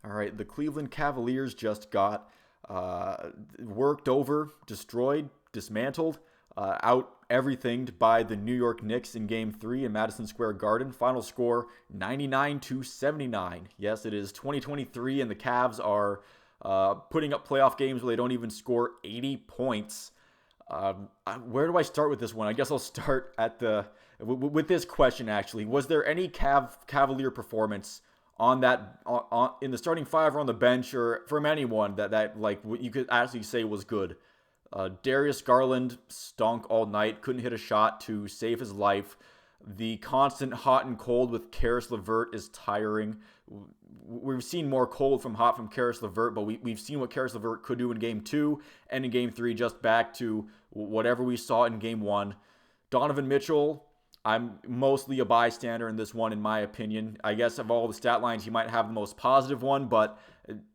All right, the Cleveland Cavaliers just got worked over, destroyed, dismantled, out everything by the New York Knicks in Game 3 in Madison Square Garden. Final score 99-79. Yes, it is 2023, and the Cavs are putting up playoff games where they don't even score 80 points. Where do I start with this one? I guess I'll start at with this question. Actually, was there any Cavalier performance on that in the starting five or on the bench or from anyone that like you could actually say was good? Darius Garland stunk all night, couldn't hit a shot to save his life. The constant hot and cold with Karis LeVert is tiring. We've seen more cold from hot from Karis LeVert, but we've seen what Karis LeVert could do in Game 2 and in Game 3, just back to whatever we saw in Game 1. Donovan Mitchell, I'm mostly a bystander in this one, in my opinion. I guess of all the stat lines, he might have the most positive one, but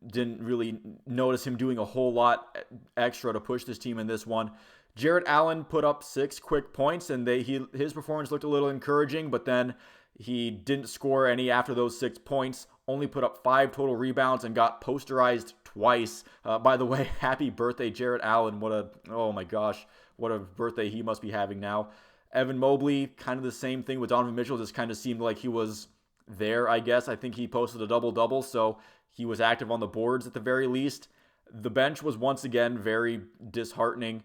didn't really notice him doing a whole lot extra to push this team in this one. Jarrett Allen put up 6 quick points, and his performance looked a little encouraging, but then he didn't score any after those 6 points, only put up 5 total rebounds, and got posterized twice. By the way, happy birthday, Jarrett Allen. Oh my gosh, what a birthday he must be having now. Evan Mobley, kind of the same thing with Donovan Mitchell, just kind of seemed like he was there, I guess. I think he posted a double-double, so he was active on the boards at the very least. The bench was once again very disheartening.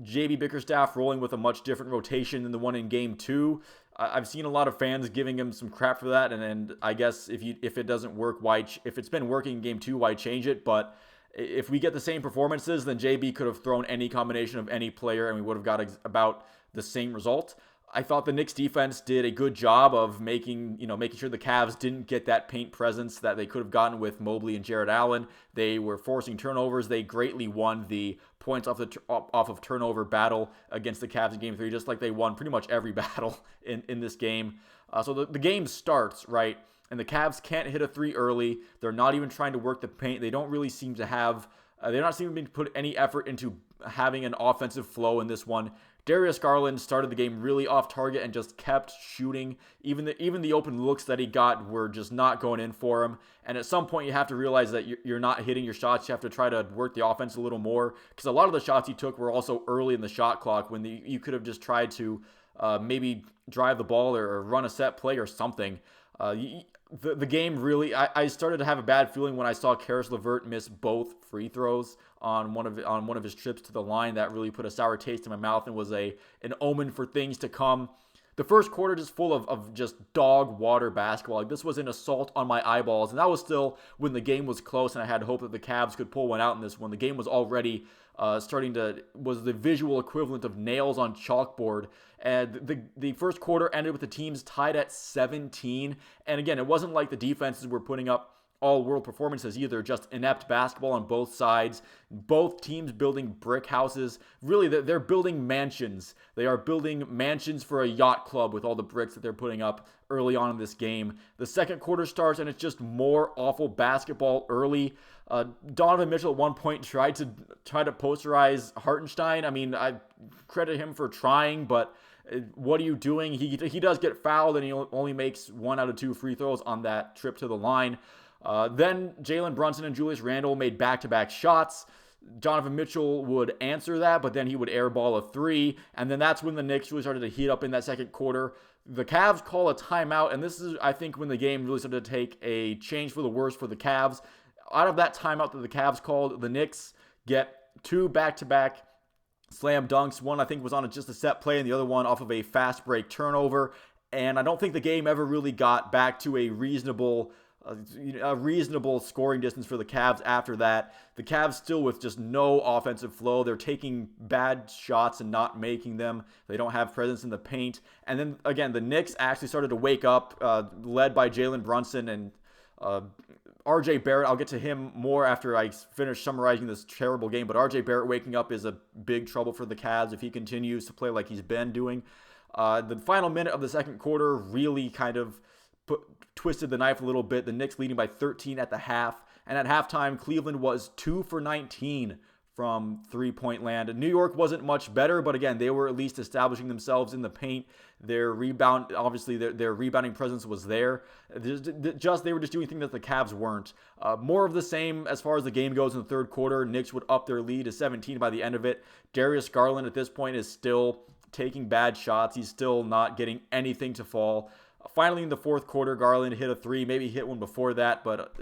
JB Bickerstaff rolling with a much different rotation than the one in Game 2. I've seen a lot of fans giving him some crap for that, and I guess if it doesn't work, if it's been working in Game 2, why change it? But if we get the same performances, then JB could have thrown any combination of any player, and we would have got about the same result. I thought the Knicks defense did a good job of making sure the Cavs didn't get that paint presence that they could have gotten with Mobley and Jarrett Allen. They were forcing turnovers. They greatly won the points off of turnover battle against the Cavs in Game 3, just like they won pretty much every battle in this game. So the game starts, right, and the Cavs can't hit a 3 early. They're not even trying to work the paint. They don't really seem to have they're not seeming to put any effort into having an offensive flow in this one. Darius Garland started the game really off target and just kept shooting. Even the open looks that he got were just not going in for him. And at some point, you have to realize that you're not hitting your shots. You have to try to work the offense a little more, because a lot of the shots he took were also early in the shot clock when you could have just tried to maybe drive the ball or run a set play or something. The game really, I started to have a bad feeling when I saw Karis LeVert miss both free throws on one of his trips to the line. That really put a sour taste in my mouth and was an omen for things to come. The first quarter just full of just dog water basketball. Like, this was an assault on my eyeballs, and that was still when the game was close, and I had hope that the Cavs could pull one out in this one. The game was already was the visual equivalent of nails on chalkboard. And the first quarter ended with the teams tied at 17. And again, it wasn't like the defenses were putting up all-world performances either, just inept basketball on both sides. Both teams building brick houses. Really, they're building mansions. They are building mansions for a yacht club with all the bricks that they're putting up early on in this game. The second quarter starts, and it's just more awful basketball early. Donovan Mitchell at one point tried to posterize Hartenstein. I mean, I credit him for trying, but what are you doing? He does get fouled, and he only makes 1 out of 2 free throws on that trip to the line. Then Jalen Brunson and Julius Randle made back-to-back shots. Donovan Mitchell would answer that, but then he would airball a 3, and then that's when the Knicks really started to heat up in that second quarter. The Cavs call a timeout, and this is, I think, when the game really started to take a change for the worse for the Cavs. Out of that timeout that the Cavs called, the Knicks get 2 back-to-back slam dunks. One, I think, was on just a set play, and the other one off of a fast break turnover. And I don't think the game ever really got back to a reasonable scoring distance for the Cavs after that. The Cavs still with just no offensive flow. They're taking bad shots and not making them. They don't have presence in the paint. And then, again, the Knicks actually started to wake up, led by Jalen Brunson and RJ Barrett. I'll get to him more after I finish summarizing this terrible game, but RJ Barrett waking up is a big trouble for the Cavs if he continues to play like he's been doing. The final minute of the second quarter really kind of twisted the knife a little bit. The Knicks leading by 13 at the half, and at halftime, Cleveland was 2 for 19 from three-point land. New York wasn't much better, but again, they were at least establishing themselves in the paint. Their rebound, obviously, their rebounding presence was there. They were just doing things that the Cavs weren't. More of the same as far as the game goes in the third quarter. Knicks would up their lead to 17 by the end of it. Darius Garland at this point is still taking bad shots. He's still not getting anything to fall. Finally, in the fourth quarter, Garland hit a three. Maybe he hit one before that, but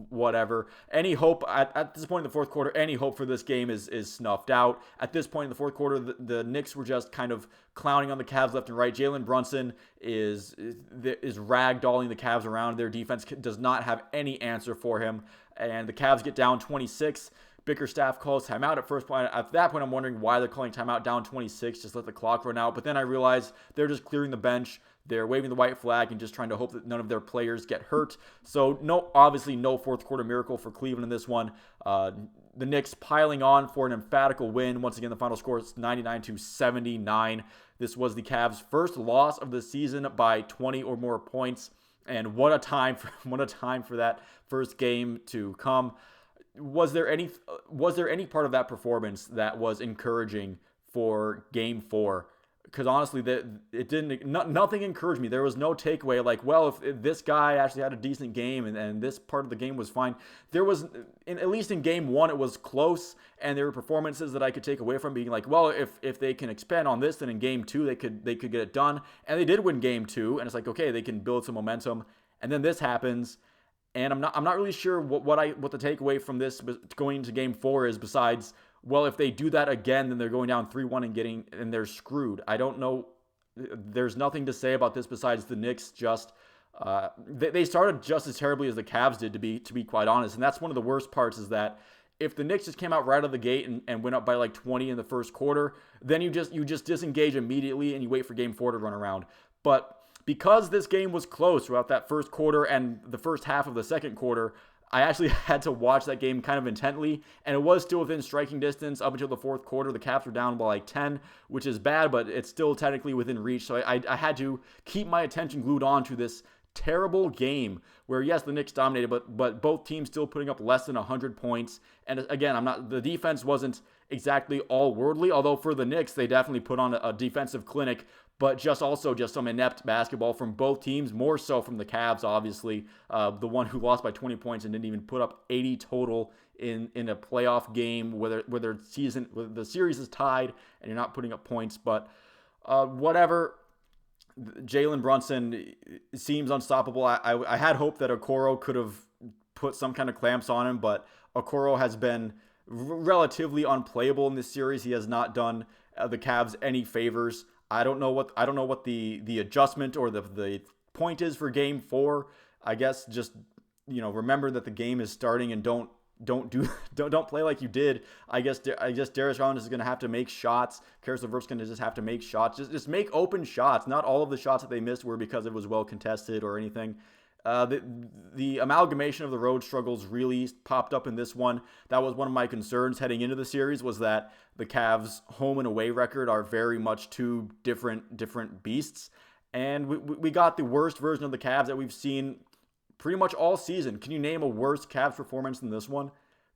whatever. Any hope at this point in the fourth quarter, any hope for this game is snuffed out. At this point in the fourth quarter, the Knicks were just kind of clowning on the Cavs left and right. Jalen Brunson is ragdolling the Cavs around. Their defense does not have any answer for him, and the Cavs get down 26. Bickerstaff calls timeout at first point. At that point, I'm wondering why they're calling timeout down 26. Just let the clock run out. But then I realized they're just clearing the bench. They're waving the white flag and just trying to hope that none of their players get hurt. So obviously no fourth quarter miracle for Cleveland in this one. The Knicks piling on for an emphatical win. Once again, the final score is 99-79. This was the Cavs' first loss of the season by 20 or more points. And what a time for that first game to come. Was there any part of that performance that was encouraging for Game 4? Because honestly, nothing encouraged me. There was no takeaway like, well, if this guy actually had a decent game and this part of the game was fine. There was, at least in Game 1, it was close, and there were performances that I could take away from being like, well, if they can expand on this, then in Game 2 they could get it done. And they did win Game 2, and it's like, okay, they can build some momentum. And then this happens, and I'm not really sure what the takeaway from this going into Game 4 is, besides, well, if they do that again, then they're going down 3-1 and they're screwed. I don't know. There's nothing to say about this besides the Knicks just they started just as terribly as the Cavs did, to be quite honest. And that's one of the worst parts, is that if the Knicks just came out right out of the gate and went up by like 20 in the first quarter, then you just disengage immediately and you wait for Game 4 to run around. But because this game was close throughout that first quarter and the first half of the second quarter, I actually had to watch that game kind of intently, and it was still within striking distance up until the fourth quarter. The Caps were down by like 10, which is bad, but it's still technically within reach. So I had to keep my attention glued on to this terrible game where, yes, the Knicks dominated, but both teams still putting up less than 100 points. And again, the defense wasn't exactly all worldly, although for the Knicks, they definitely put on a defensive clinic, but just some inept basketball from both teams, more so from the Cavs, obviously, the one who lost by 20 points and didn't even put up 80 total in a playoff game, whether the series is tied and you're not putting up points. But whatever. Jalen Brunson seems unstoppable. I had hoped that Okoro could have put some kind of clamps on him, but Okoro has been relatively unplayable in this series. He has not done the Cavs any favors. I don't know what the adjustment or the point is for Game 4. I guess just remember that the game is starting and don't play like you did. I guess Darius Garland is going to have to make shots. Karis LeVert's going to just have to make shots. Just make open shots. Not all of the shots that they missed were because it was well contested or anything. The amalgamation of the road struggles really popped up in this one. That was one of my concerns heading into the series, was that the Cavs' home and away record are very much two different beasts. And we got the worst version of the Cavs that we've seen pretty much all season. Can you name a worse Cavs performance than this one?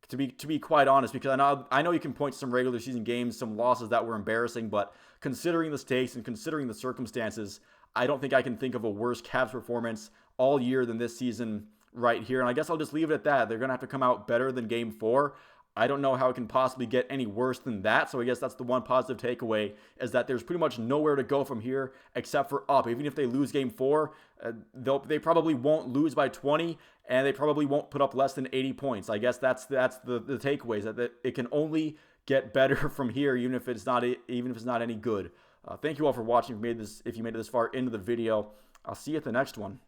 To be quite honest, because I know you can point to some regular season games, some losses that were embarrassing, but considering the stakes and considering the circumstances, I don't think I can think of a worse Cavs performance all year than this season right here. And I guess I'll just leave it at that. They're going to have to come out better than Game 4. I don't know how it can possibly get any worse than that. So I guess that's the one positive takeaway, is that there's pretty much nowhere to go from here except for up. Even if they lose Game 4, they probably won't lose by 20, and they probably won't put up less than 80 points. I guess that's the takeaway, is that it can only get better from here, even if it's not any good. Thank you all for watching. If you made it this far into the video, I'll see you at the next one.